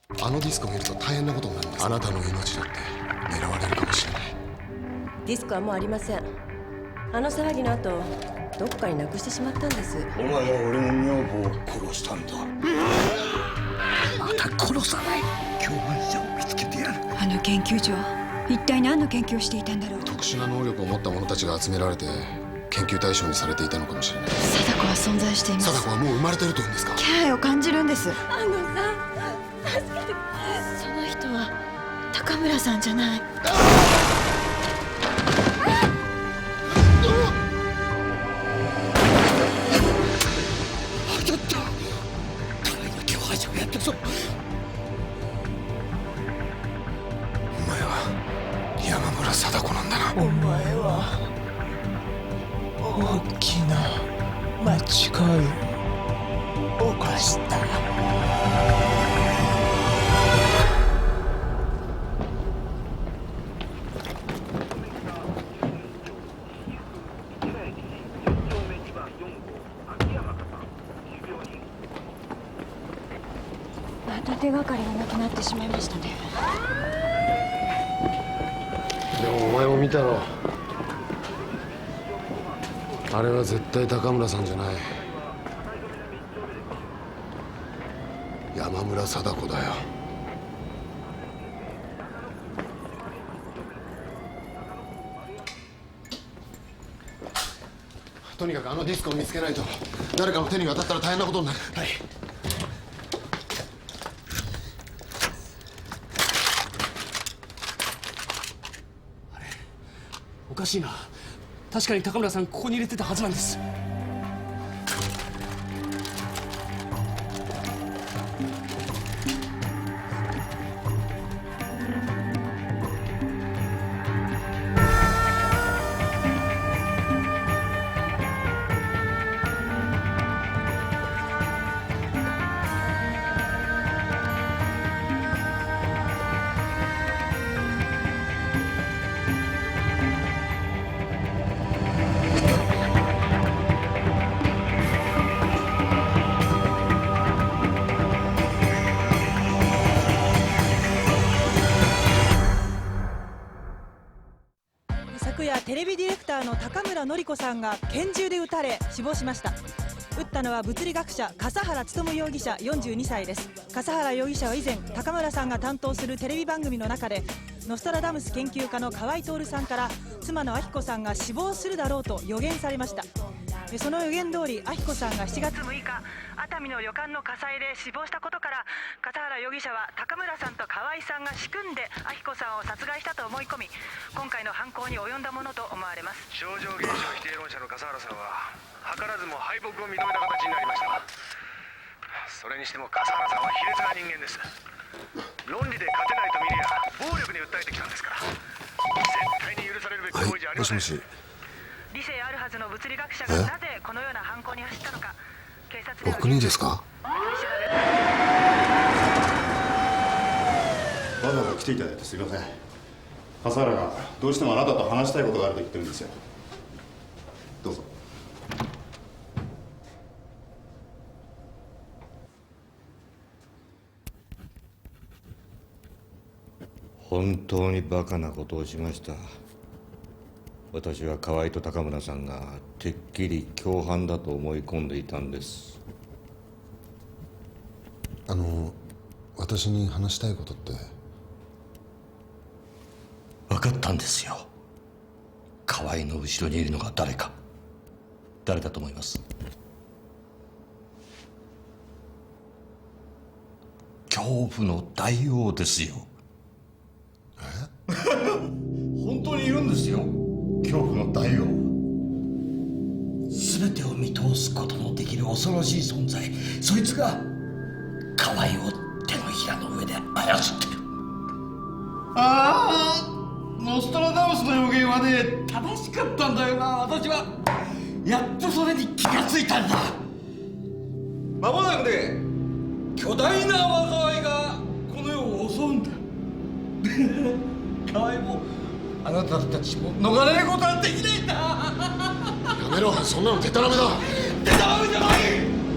あのディスコ見ると大変なことになるんです。あなたの命だって狙われるかもしれない。ディスコはもうありません。あの騒ぎの後どっかになくしてしまったんです。お前は俺の女房を殺したんだ。また殺さない。共犯者を見つけてやる。あの研究所、一体何の研究をしていたんだろう。特殊な能力を持った者たちが集められて研究対象にされていたのかもしれない。貞子は存在しています。貞子はもう生まれてるというんですか。気配を感じるんです。安野さん、助けて。その人は高村さんじゃない。当たった。互いの共犯者をやったぞ。お前は山村貞子なんだな。お前は大きな間違いを犯した。また手がかりがなくなってしまいましたね。でもお前も見たろ。あれは絶対高村さんじゃない。山村貞子だよ。とにかくあのディスクを見つけないと。誰かの手に渡ったら大変なことになる。はい。おかしいな。確かに高村さんここに入れてたはずなんです。昨夜テレビディレクターの高村典子さんが拳銃で撃たれ死亡しました。撃ったのは物理学者笠原勉容疑者42歳です。笠原容疑者は以前高村さんが担当するテレビ番組の中でノストラダムス研究家の河合徹さんから妻の明子さんが死亡するだろうと予言されました。その予言通り明子さんが7月6日熱海の旅館の火災で死亡したことから笠原容疑者は高村さんと河合さんが仕組んで明子さんを殺害したと思い込み今回の犯行に及んだものと思われます。超常現象否定論者の笠原さんは図らずも敗北を認めた形になりました。それにしても笠原さんは卑劣な人間です。論理で勝てないと見りゃ暴力に訴えてきたんですから絶対に許されるべき行為じゃありません。もしもし。理性あるはずの物理学者がなぜこのような犯行に走ったのか警察では僕にですか。わざわざ来ていただいてすみません。笠原がどうしてもあなたと話したいことがあると言ってるんですよ。どうぞ。本当にバカなことをしました。私は河合と高村さんがてっきり共犯だと思い込んでいたんです。私に話したいことって。分かったんですよ。河合の後ろにいるのが誰か。誰だと思います？恐怖の大王ですよ。本当にいるんですよ、恐怖の大王。全てを見通すことのできる恐ろしい存在、そいつが河合を手のひらの上で操ってる。ああ、ノストラダムスの予言はね、正しかったんだよな。私はやっとそれに気がついたんだ。間もなくね、巨大な災いがこの世を襲うんだ。河合もあなたたちも逃れることはできないんだ。やめろ、そんなのデタラメだ。デタラメじゃない。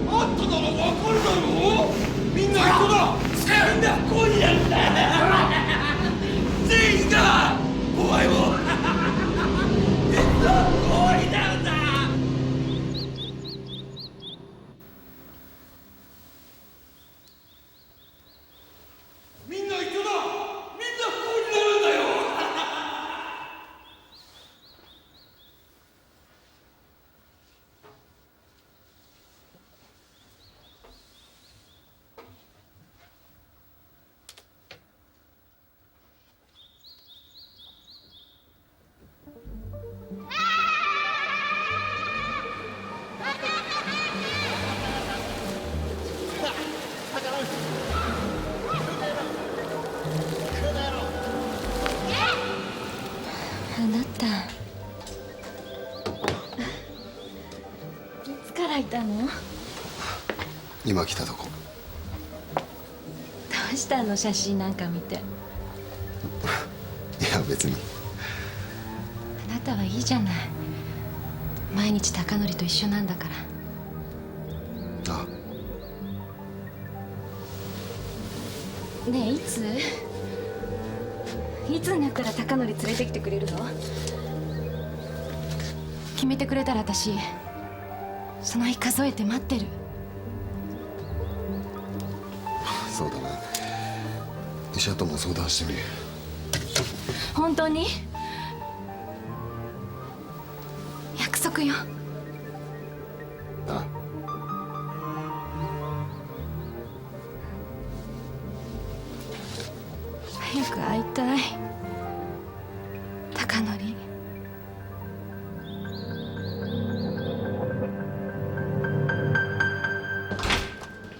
あんたならわかるだろう。みんなこの全員がここにやった全員がお前もみんなこうになるんだ。みんな一緒だ。みんなこうになるんだよ。あなたいつからいたの？ど今来たとこ。うしたの？写真なんか見て。いや別に。あなたはいいじゃない。毎日貴則と一緒なんだから。あねえ、いつになったら貴則連れてきてくれるの？決めてくれたら私その日数えて待ってる。そうだな。医者とも相談してみる。本当に？約束よ。あ早く会いたい、貴則。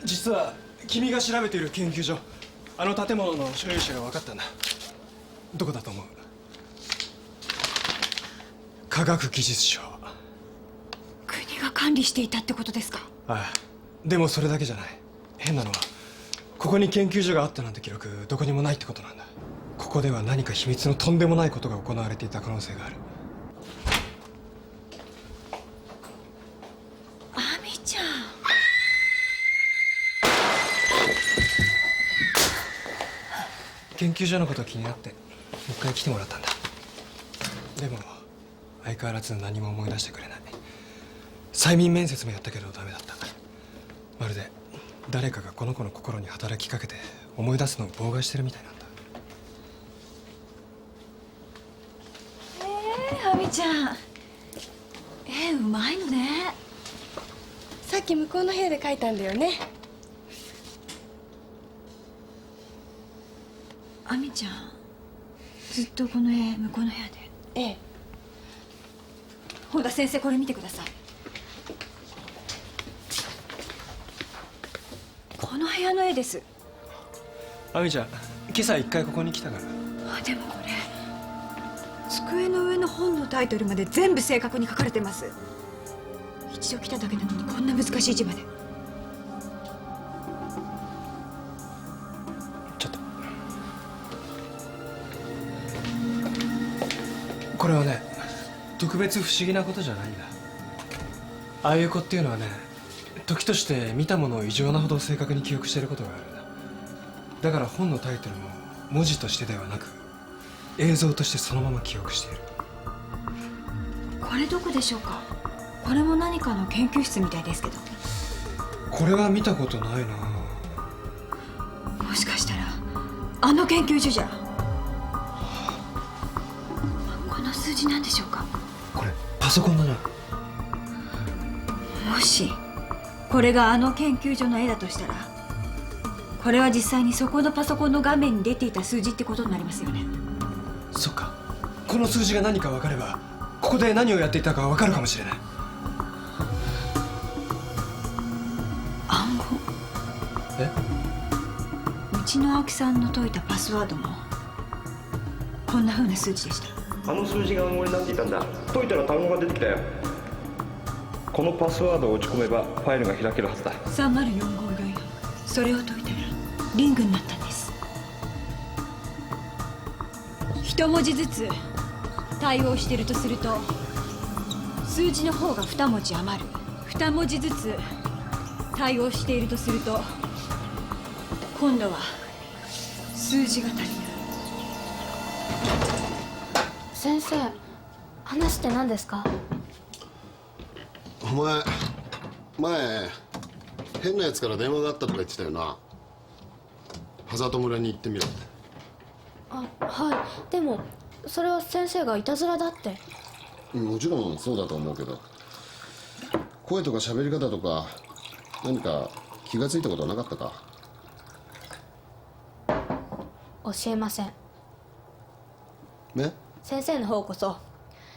実は君が調べている研究所、あの建物の所有者が分かったんだ。どこだと思う？科学技術省。国が管理していたってことですか？ああ、でもそれだけじゃない。変なのはここに研究所があったなんて記録どこにもないってことなんだ。ここでは何か秘密のとんでもないことが行われていた可能性がある。亜美ちゃん。研究所のこと気になってもう一回来てもらったんだ。でも相変わらず何も思い出してくれない。催眠面接もやったけどダメだった。まるで誰かがこの子の心に働きかけて思い出すのを妨害してるみたいなんだ。亜美ちゃん、うまいのね。さっき向こうの部屋で描いたんだよね。亜美ちゃん、ずっとこの絵向こうの部屋で？ええ。本田先生、これ見てください。この部屋の絵です。亜美ちゃん、今朝一回ここに来たから。でもこれ机の上の本のタイトルまで全部正確に書かれてます。一度来ただけなのにこんな難しい字まで。ちょっとこれはね、特別不思議なことじゃないんだ。ああいう子っていうのはね、時として見たものを異常なほど正確に記憶していることがあるんだ。だから本のタイトルも文字としてではなく映像としてそのまま記憶している。これどこでしょうか？これも何かの研究室みたいですけど。これは見たことないな。もしかしたらあの研究所じゃ。この数字なんでしょうか？これパソコンだな。もしこれがあの研究所の絵だとしたら、これは実際にそこのパソコンの画面に出ていた数字ってことになりますよね。そっか。この数字が何か分かればここで何をやっていたか分かるかもしれない。暗号。え？うちの青木さんの解いたパスワードもこんな風な数字でした。あの数字が暗号になっていたんだ。解いたら単語が出てきたよ。このパスワードを打ち込めばファイルが開けるはずだ。3045類。それを解いたらリングになったんです。一文字ずつ対応してるとすると数字の方が2文字余る。2文字ずつ対応しているとすると今度は数字が足りない。先生、話って何ですか？お前前変なやつから電話があったとか言ってたよな。葉里村に行ってみろって。あ、はい。でもそれは先生がいたずらだって。もちろんそうだと思うけど、声とか喋り方とか何か気がついたことはなかったか？教えません。ね？先生の方こそ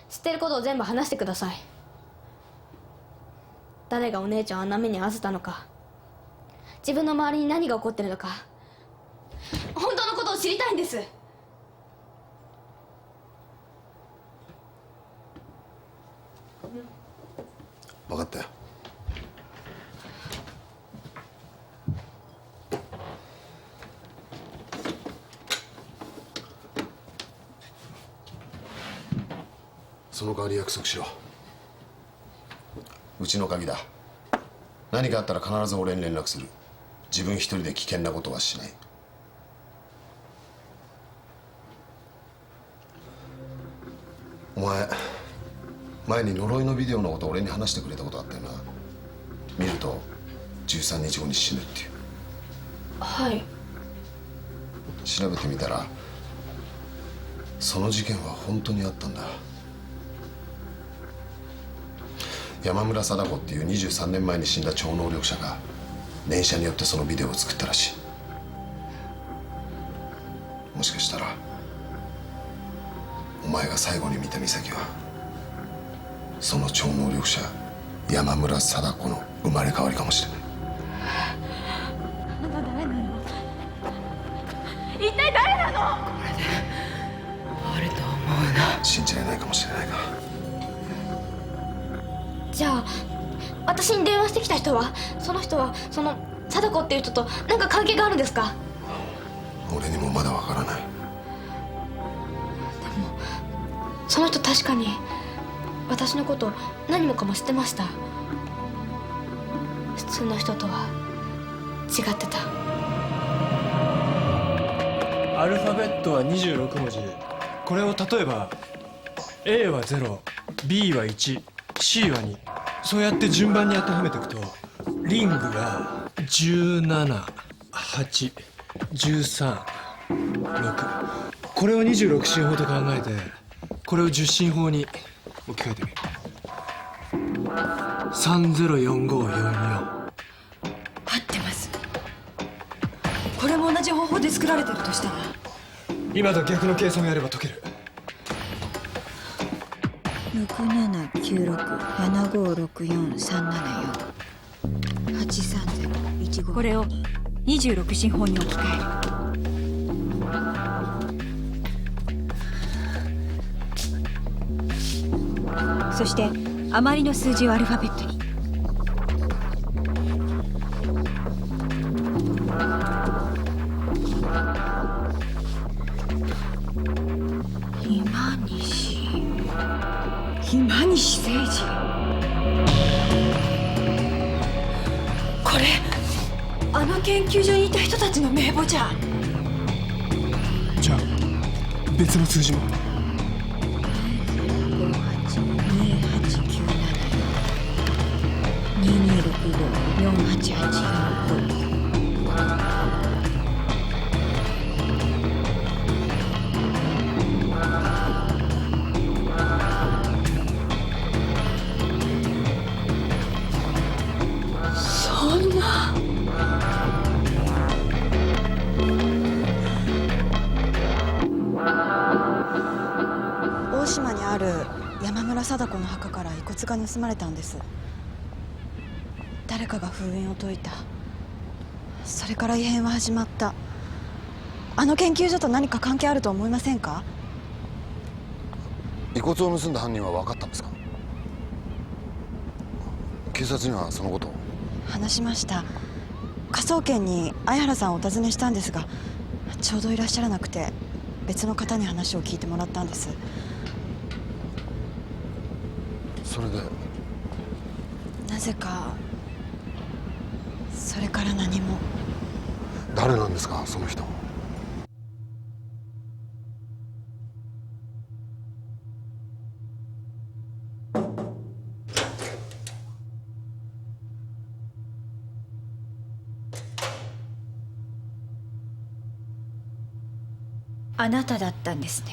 知ってることを全部話してください。誰がお姉ちゃんをあんな目に遭わせたのか、自分の周りに何が起こってるのか、本当のことを知りたいんです。分かったよ。その代わり約束しろ。うちの鍵だ。何かあったら必ず俺に連絡する。自分一人で危険なことはしない。お前前に呪いのビデオのことを俺に話してくれたことあったよな。見ると13日後に死ぬっていう。はい。調べてみたらその事件は本当にあったんだ。山村貞子っていう23年前に死んだ超能力者が連写によってそのビデオを作ったらしい。もしかしたらお前が最後に見た美咲はその超能力者山村貞子の生まれ変わりかもしれない。あなた誰なの？一体誰なの？これで終わると思うな。信じられないかもしれないが、じゃあ私に電話してきた人は、その人はその貞子っていう人と何か関係があるんですか？俺にもまだわからない。でもその人確かに私のこと何もかも知ってました。普通の人とは違ってた。アルファベットは26文字。これを例えば A は0、B は1、C は2、そうやって順番に当てはめていくとリングが17、8、13、6、これを26進法と考えてこれを10進法に置き換えてみる。304544。合ってます。これも同じ方法で作られてるとしたら、今と逆の計算をやれば解ける。679647437483083015。これを26進法に置き換える。そして余りの数字をアルファベットに。今西誠司。これあの研究所にいた人たちの名簿じゃ。じゃあ別の数字も。582265488445。大島にある山村貞子の墓から遺骨が盗まれたんです。誰かが封印を解いた。それから異変は始まった。あの研究所と何か関係あると思いませんか？遺骨を盗んだ犯人は分かったんですか？警察にはそのことを話しました。科捜研に相原さんをお尋ねしたんですが、ちょうどいらっしゃらなくて別の方に話を聞いてもらったんです。それでなぜかそれから何も。誰なんですかその人。あなただったんですね。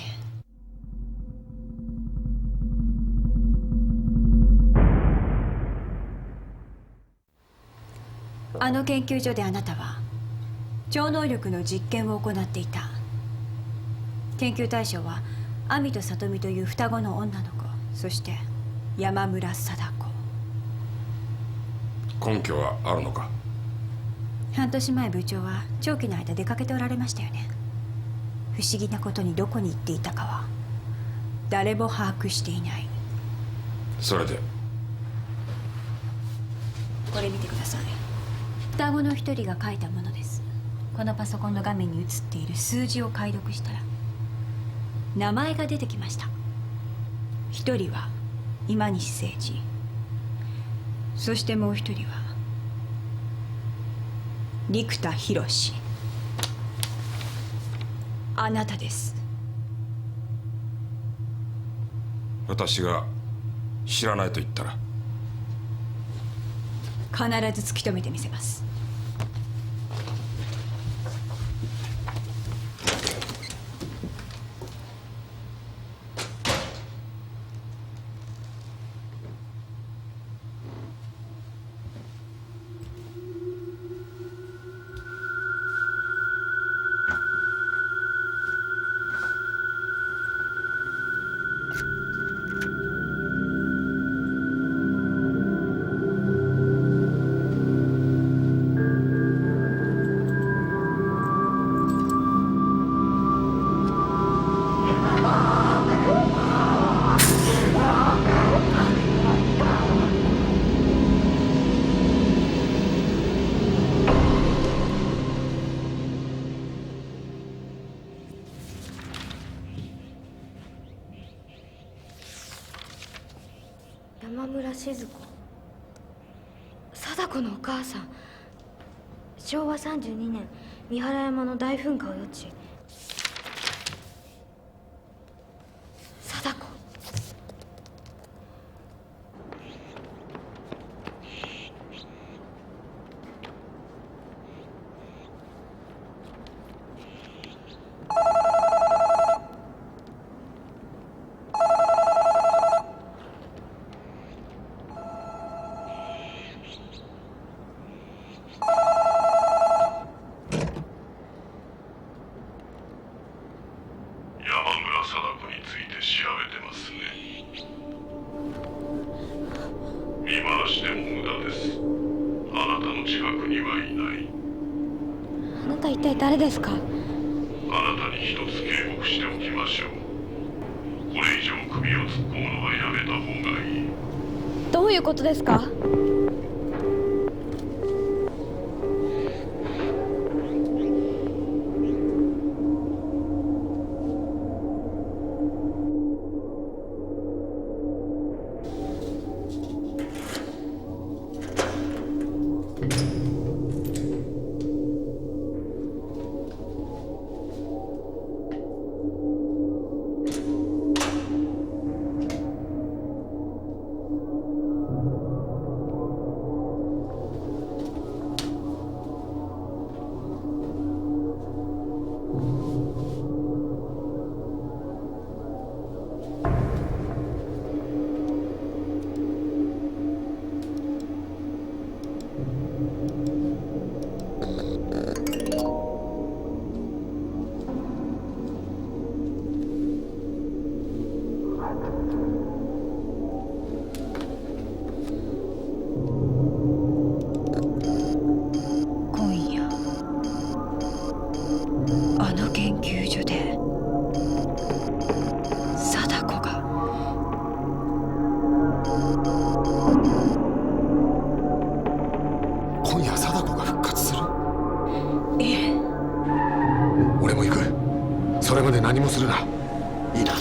あの研究所であなたは超能力の実験を行っていた。研究対象は亜美と里美という双子の女の子、そして山村貞子。根拠はあるのか？半年前部長は長期の間出かけておられましたよね。不思議なことにどこに行っていたかは誰も把握していない。それでこれ見てください。双子の一人が書いたものです。このパソコンの画面に映っている数字を解読したら名前が出てきました。一人は今西誠司、そしてもう一人は陸田博。あなたです。私が知らないと言ったら必ず突き止めてみせます。山村静子、貞子のお母さん。昭和32年三原山の大噴火を予知。貞子。あなた一体誰ですか？あなたに一つ警告しておきましょう。これ以上首を突っ込むのはやめた方がいい。どういうことですか？それまで何もするな。いいな。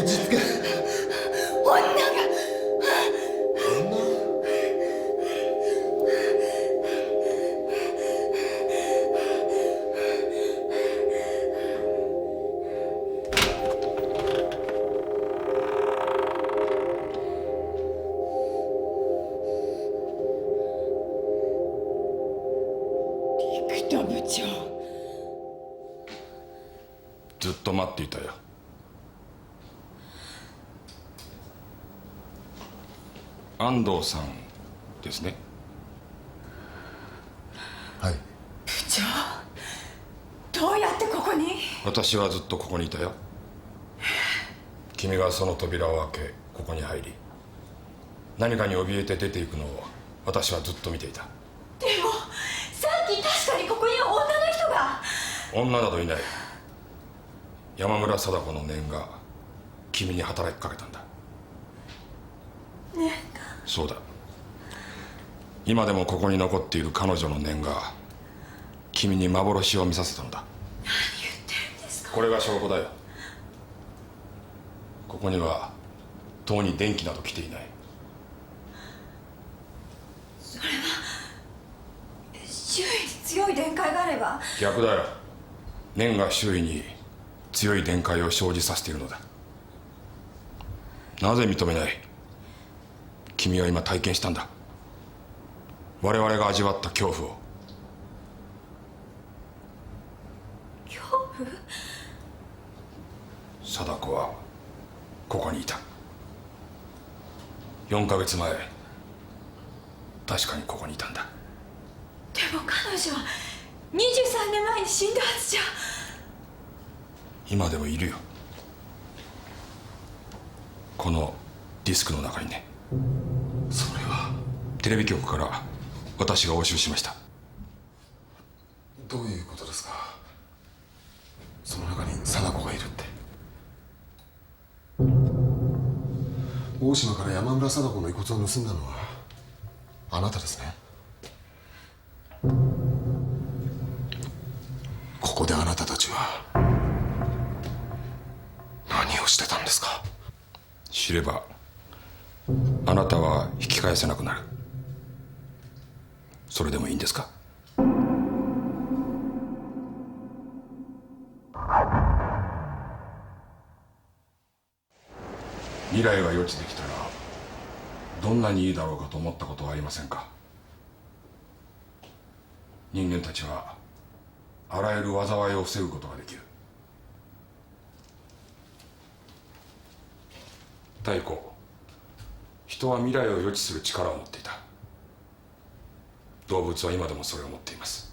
落ち着け。女が陸田部長。ずっと待っていたよ。安藤さんですね。はい。部長、どうやってここに？私はずっとここにいたよ。君がその扉を開けここに入り何かに怯えて出ていくのを私はずっと見ていた。でもさっき確かにここに女の人が。女などいない。山村貞子の念が君に働きかけたんだ。ねえ。そうだ。今でもここに残っている彼女の念が君に幻を見させたのだ。何言ってるんですか？これが証拠だよ。ここにはとうに電気など来ていない。それは周囲に強い電解があれば。逆だよ。念が周囲に強い電解を生じさせているのだ。なぜ認めない？君は今体験したんだ。我々が味わった恐怖を。恐怖？貞子はここにいた。4ヶ月前確かにここにいたんだ。でも彼女は23年前に死んだはずじゃ。今でもいるよ。このディスクの中にね。それはテレビ局から私が押収しました。どういうことですか？その中に貞子がいるって。大島から山村貞子の遺骨を盗んだのはあなたですね。ここであなたたちは何をしてたんですか？知ればあなたは引き返せなくなる。それでもいいんですか？未来が予知できたらどんなにいいだろうかと思ったことはありませんか？人間たちはあらゆる災いを防ぐことができる。太古、人は未来を予知する力を持っていた。動物は今でもそれを持っています。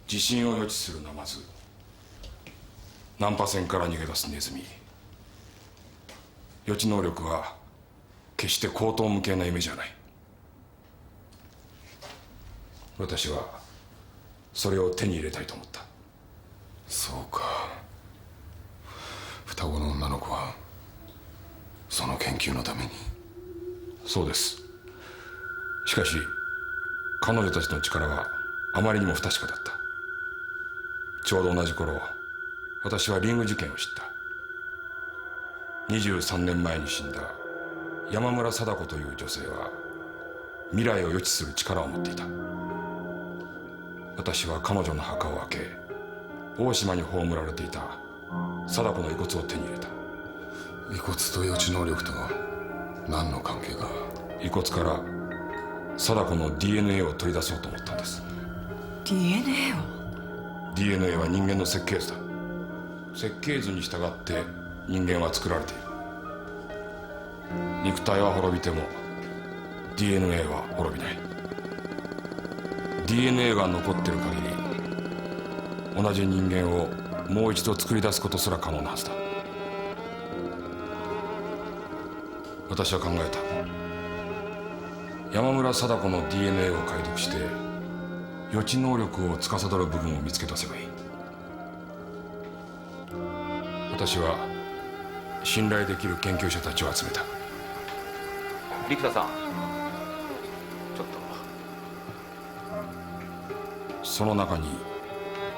地震を予知するナマズ、難破船から逃げ出すネズミ。予知能力は決して荒唐無稽な夢じゃない。私はそれを手に入れたいと思った。そうか。双子の女の子はその研究のために。そうです。しかし彼女たちの力はあまりにも不確かだった。ちょうど同じ頃私はリング事件を知った。23年前に死んだ山村貞子という女性は未来を予知する力を持っていた。私は彼女の墓を開け大島に葬られていた貞子の遺骨を手に入れた。遺骨と予知能力とは何の関係が？遺骨から貞子の DNA を取り出そうと思ったんです。 DNA を？ DNA は人間の設計図だ。設計図に従って人間は作られている。肉体は滅びても DNA は滅びない。 DNA が残ってる限り同じ人間をもう一度作り出すことすら可能なはずだ。私は考えた。山村貞子の DNA を解読して予知能力を司る部分を見つけ出せばいい。私は信頼できる研究者たちを集めた。陸田さん、ちょっその中に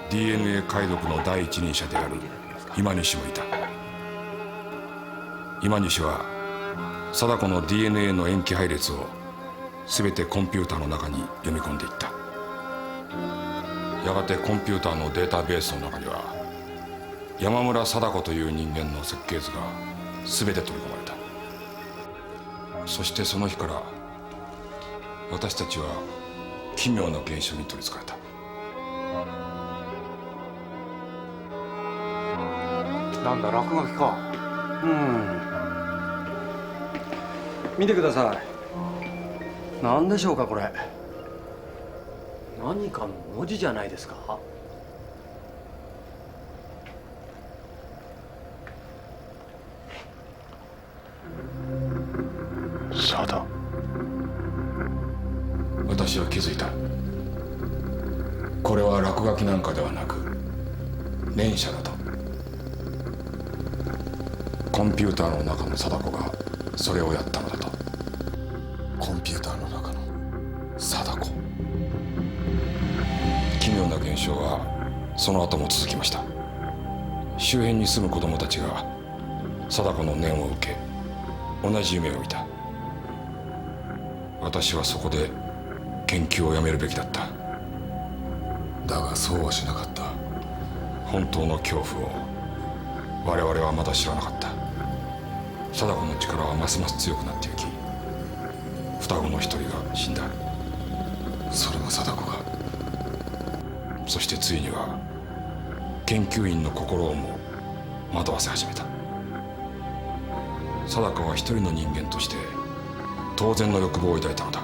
DNA 解読の第一人者である今西もいた。今西は貞子の DNA の塩基配列を全てコンピューターの中に読み込んでいった。やがてコンピューターのデータベースの中には山村貞子という人間の設計図が全て取り込まれた。そしてその日から私たちは奇妙な現象に取りつかれた。なんだ、落書きか。見てください。何でしょうかこれ。何かの文字じゃないですか。さだ。私は気づいた。これは落書きなんかではなく念写だと。コンピューターの中の貞子がそれをやったのだと。コンピューターの中の貞子。奇妙な現象はその後も続きました。周辺に住む子供たちが貞子の念を受け同じ夢を見た。私はそこで研究をやめるべきだった。だがそうはしなかった。本当の恐怖を我々はまだ知らなかった。貞子の力はますます強くなっていき、双子の一人が死んだ。それも貞子が。そしてついには研究員の心をも惑わせ始めた。貞子は一人の人間として当然の欲望を抱いたのだ。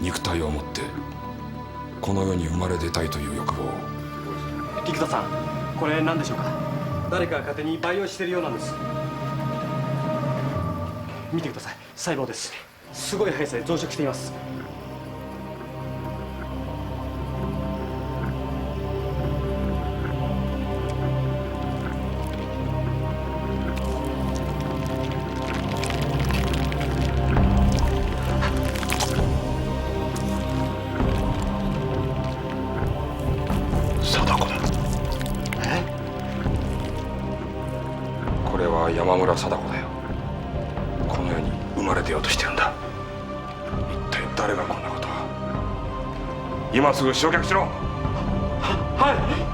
肉体を持ってこの世に生まれ出たいという欲望を。菊田さん、これ何でしょうか。誰かが勝手に培養しているようなんです。見てください、細胞です。すごい速さで増殖しています。これは山村貞子だよ。この世に生まれ出ようとしてるんだ。一体誰がこんなことを。今すぐ焼却しろ。はい。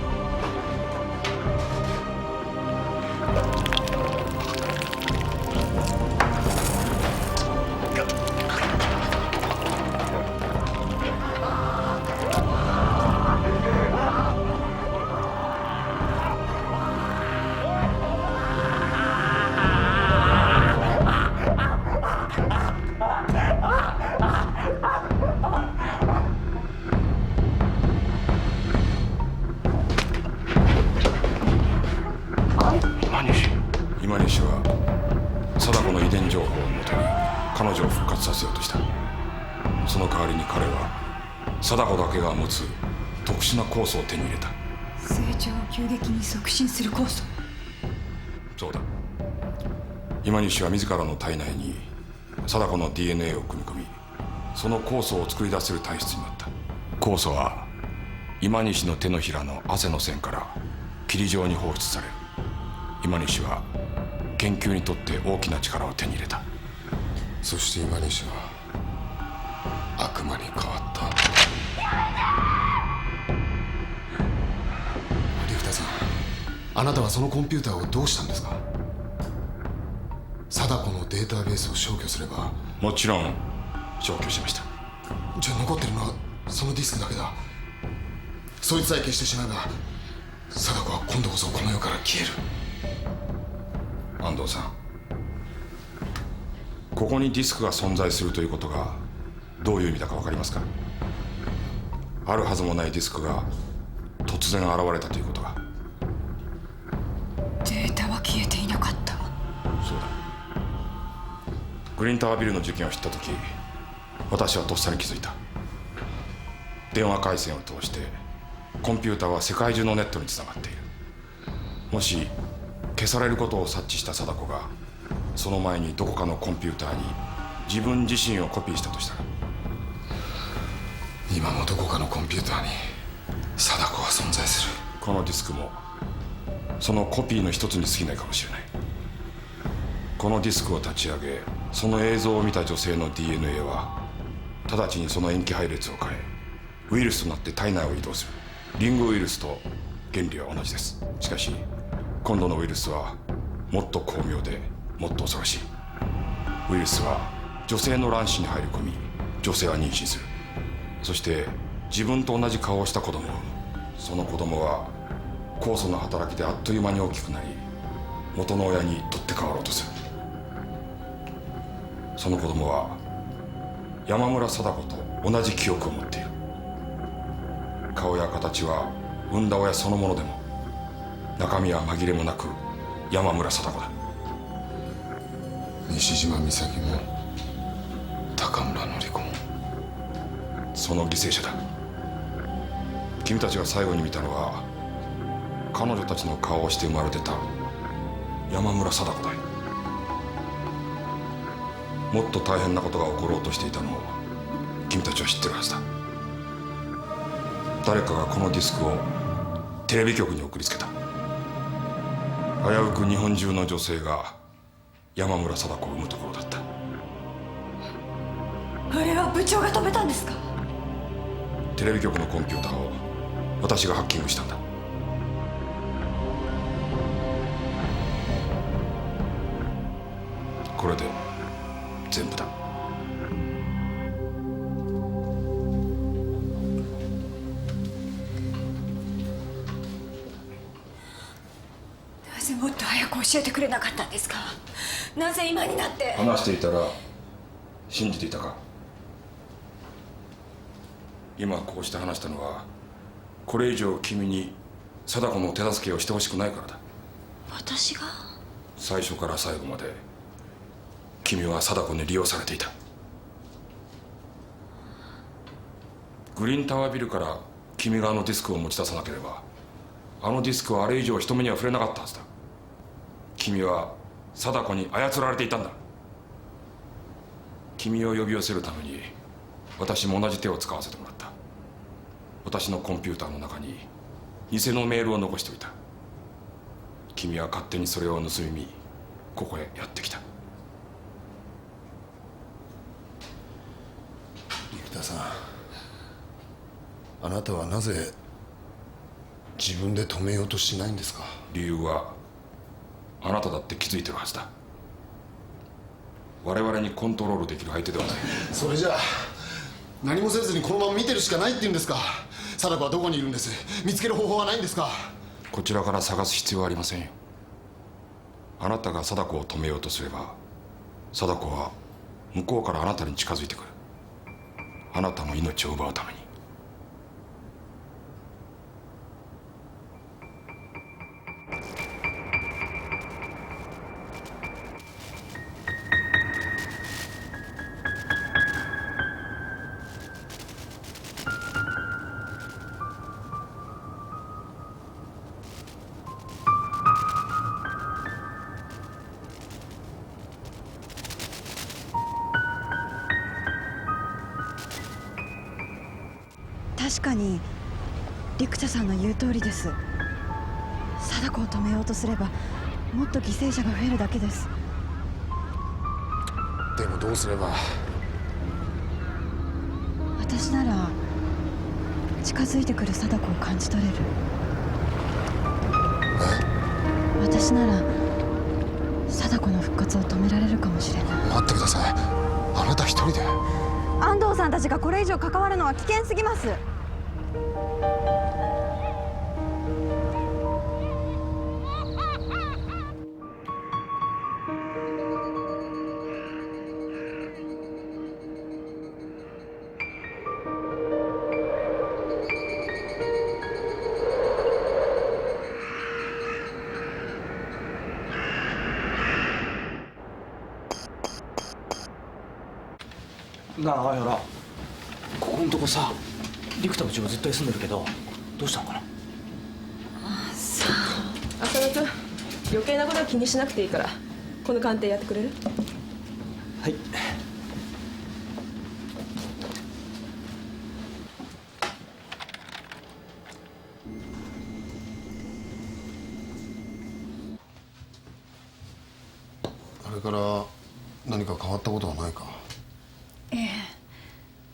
今西は貞子の遺伝情報をもとに彼女を復活させようとした。その代わりに彼は貞子だけが持つ特殊な酵素を手に入れた。成長を急激に促進する酵素。そうだ。今西は自らの体内に貞子の DNA を組み込み、その酵素を作り出せる体質になった。酵素は今西の手のひらの汗の線から霧状に放出される。今西は研究にとって大きな力を手に入れた。そして今西は悪魔に変わった。竜太さん、あなたはそのコンピューターをどうしたんですか。貞子のデータベースを消去すれば。もちろん消去しました。じゃあ残ってるのはそのディスクだけだ。そいつさえ消してしまえば貞子は今度こそこの世から消える。安藤さん、ここにディスクが存在するということがどういう意味だか分かりますか。あるはずもないディスクが突然現れたということが。データは消えていなかった。そうだ。グリーンタワービルの事件を知った時、私はとっさに気づいた。電話回線を通してコンピューターは世界中のネットにつながっている。もし消されることを察知した貞子がその前にどこかのコンピューターに自分自身をコピーしたとしたら。今もどこかのコンピューターに貞子は存在する。このディスクもそのコピーの一つに過ぎないかもしれない。このディスクを立ち上げ、その映像を見た女性の DNA は直ちにその塩基配列を変え、ウイルスとなって体内を移動する。リングウイルスと原理は同じです。しかし今度のウイルスはもっと巧妙でもっと恐ろしい。ウイルスは女性の卵子に入り込み、女性は妊娠する。そして自分と同じ顔をした子供を産む。その子供は酵素の働きであっという間に大きくなり、元の親に取って代わろうとする。その子供は山村貞子と同じ記憶を持っている。顔や形は産んだ親そのものでも、中身は紛れもなく山村貞子だ。西島美咲も高村紀子もその犠牲者だ。君たちが最後に見たのは彼女たちの顔をして生まれてた山村貞子だよ。もっと大変なことが起ころうとしていたのを君たちは知ってるはずだ。誰かがこのディスクをテレビ局に送りつけた。危うく日本中の女性が山村貞子を産むところだった。あれは部長が止めたんですか？テレビ局のコンピューターを私がハッキングしたんだ。これで全部だ。なぜもっと早く教えてくれなかったんですか？なぜ今になって。話していたら信じていたか？今こうして話したのは、これ以上君に貞子の手助けをしてほしくないからだ。私が？最初から最後まで君は貞子に利用されていた。グリーンタワービルから君があのディスクを持ち出さなければ、あのディスクはあれ以上人目には触れなかったはずだ。君は貞子に操られていたんだ。君を呼び寄せるために私も同じ手を使わせてもらった。私のコンピューターの中に偽のメールを残しておいた。君は勝手にそれを盗み見、ここへやってきた。生田さん、あなたはなぜ自分で止めようとしないんですか？理由はあなただって気づいてるはずだ。我々にコントロールできる相手ではない。それじゃあ何もせずにこのまま見てるしかないって言うんですか？貞子はどこにいるんです？見つける方法はないんですか？こちらから探す必要はありませんよ。あなたが貞子を止めようとすれば、貞子は向こうからあなたに近づいてくる。あなたの命を奪うために。確かに陸田さんの言う通りです。貞子を止めようとすればもっと犠牲者が増えるだけです。でもどうすれば？私なら近づいてくる貞子を感じ取れる。私なら貞子の復活を止められるかもしれない。待ってください。あなた一人で？安藤さんたちがこれ以上関わるのは危険すぎます。なあ綾原、ここのとこさ、陸田部長がずっと休んでるけどどうしたのかな？さあ浅野君、余計なことは気にしなくていいからこの鑑定やってくれる？はい。あれから何か変わったことはないか？ええ、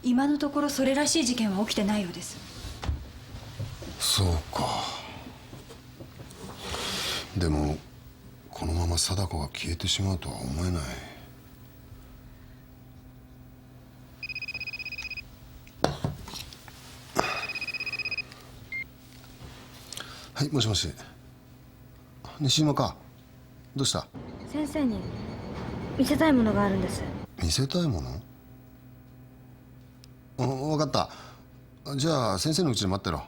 今のところそれらしい事件は起きてないようです。そうか。でもこのまま貞子が消えてしまうとは思えない。はい、もしもし。西島か。どうした？先生に見せたいものがあるんです。見せたいもの？分かった。じゃあ先生の家で待ってろ。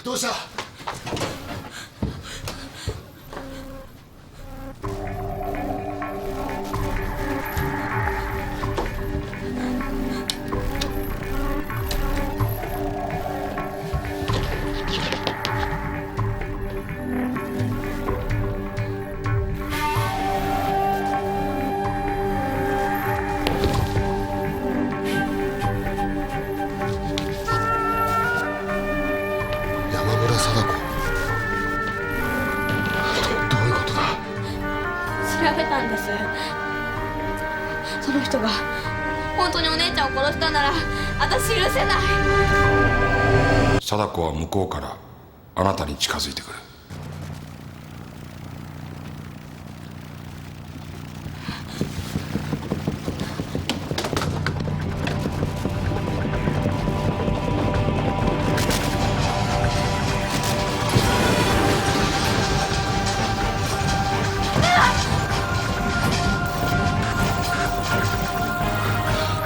どうした？調べたんです。その人が本当にお姉ちゃんを殺したなら私許せない。貞子は向こうからあなたに近づいてくる。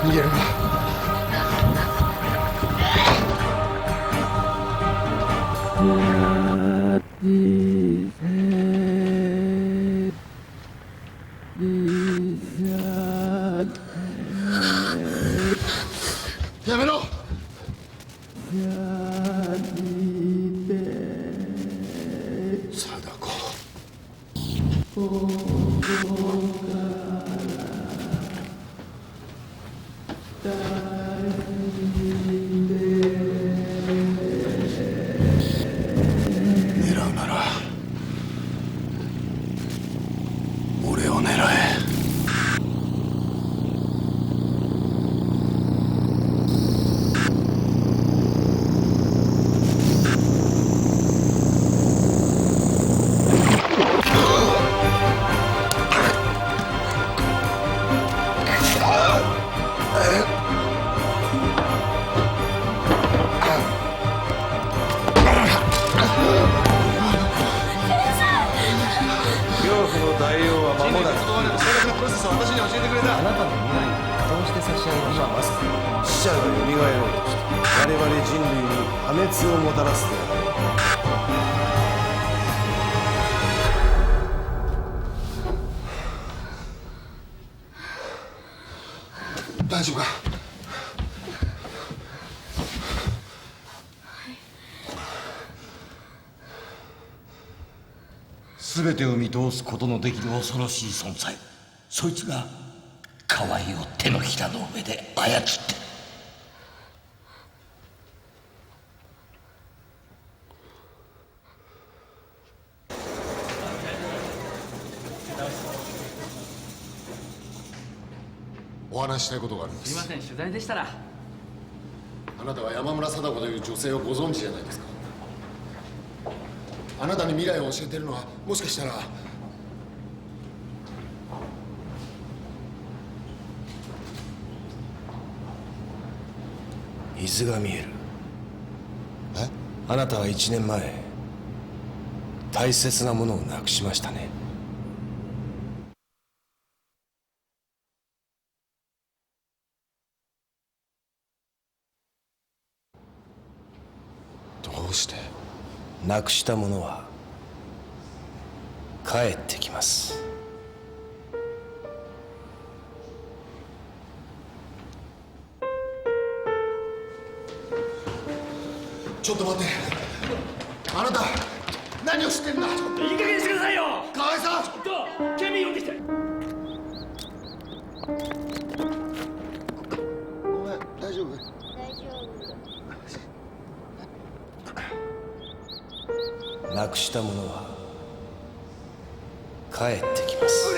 逃げるな。やめろ。貞子。狙うなら俺を狙え。あなたの未来をどうして差し上げましょう。今まさに死者がよみがえろうとして我々人類に破滅をもたらすであろう。大丈夫か？全てを見通すことのできる恐ろしい存在、そいつが河合を手のひらの上で操ってる。お話ししたいことがあるんです。すいません、取材でしたら。あなたは山村貞子という女性をご存知じゃないですか。あなたに未来を教えてるのはもしかしたら伊豆が見える。あなたは1年前大切なものをなくしましたね。どうして？なくしたものは帰ってきます。ちょっと待って。あなた何を知ってんだ？いい加減にしてくださいよ。河合さん、ちょっと警備員呼んできて。ごめん、大丈なくしたものは帰ってきます。す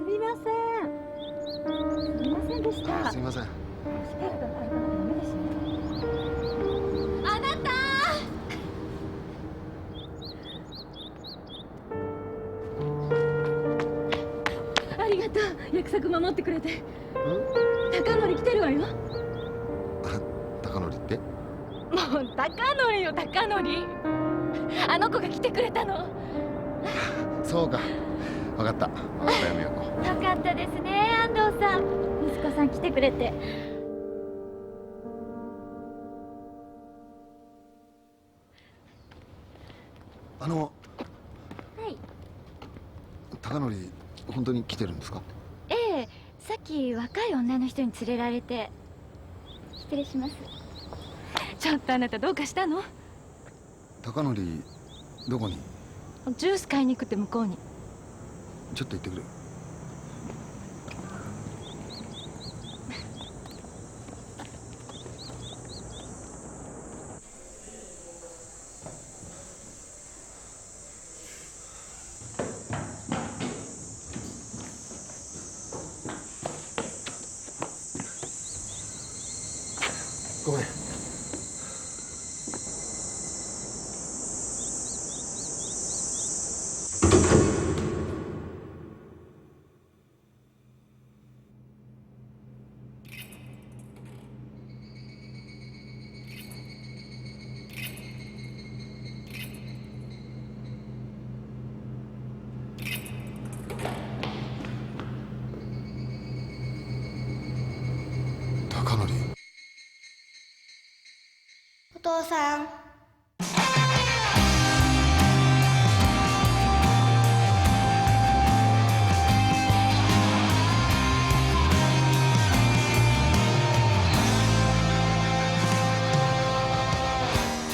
みません。すみませんでした。すみません。あなたありがとう、約束守ってくれて。高典来てるわよ。高典って？もう高典よ、高典。あの子が来てくれたの。そうか。分かった。やめよう。よかったですね、安藤さん。息子さん来てくれて。はい。高典本当に来てるんですか？ええ、さっき若い女の人に連れられて。失礼します。ちょっとあなたどうかしたの？高典どこに？ジュース買いに行くって向こうに。ちょっと行ってくる。ごめん。高典。お父さん。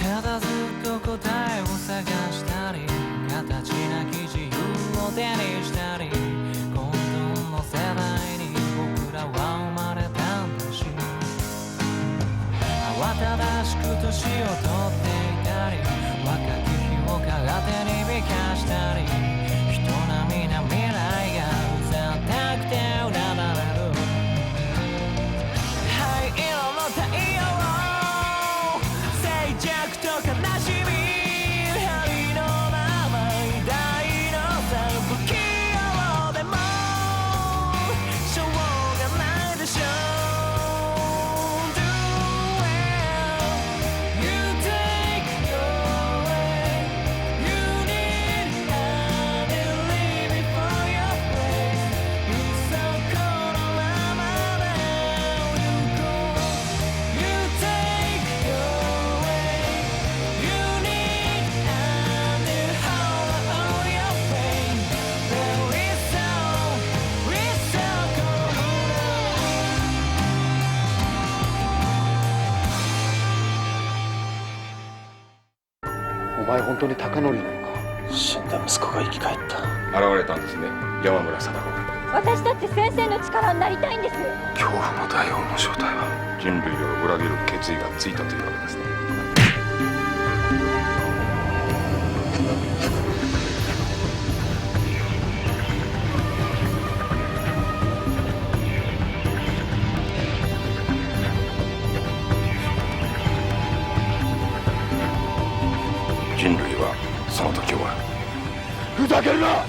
ただずっと答えを探したり、形なき自由を手にしたり、混沌の世代に僕らは生まれたんだし、慌ただしく年を取っていたり、若き日を空手に美化したり、人並みな未来がうざったくてうなだれる灰色の太陽、静寂と悲しみ、針のまま偉大のさ不器用でもしょうがないでしょ。お前本当に高典なのか？死んだ息子が生き返った。現れたんですね、山村貞子。私だって先生の力になりたいんです。恐怖の大王の正体は人類を裏切る決意がついたというわけですね。人類はその時終わる。ふざけるな！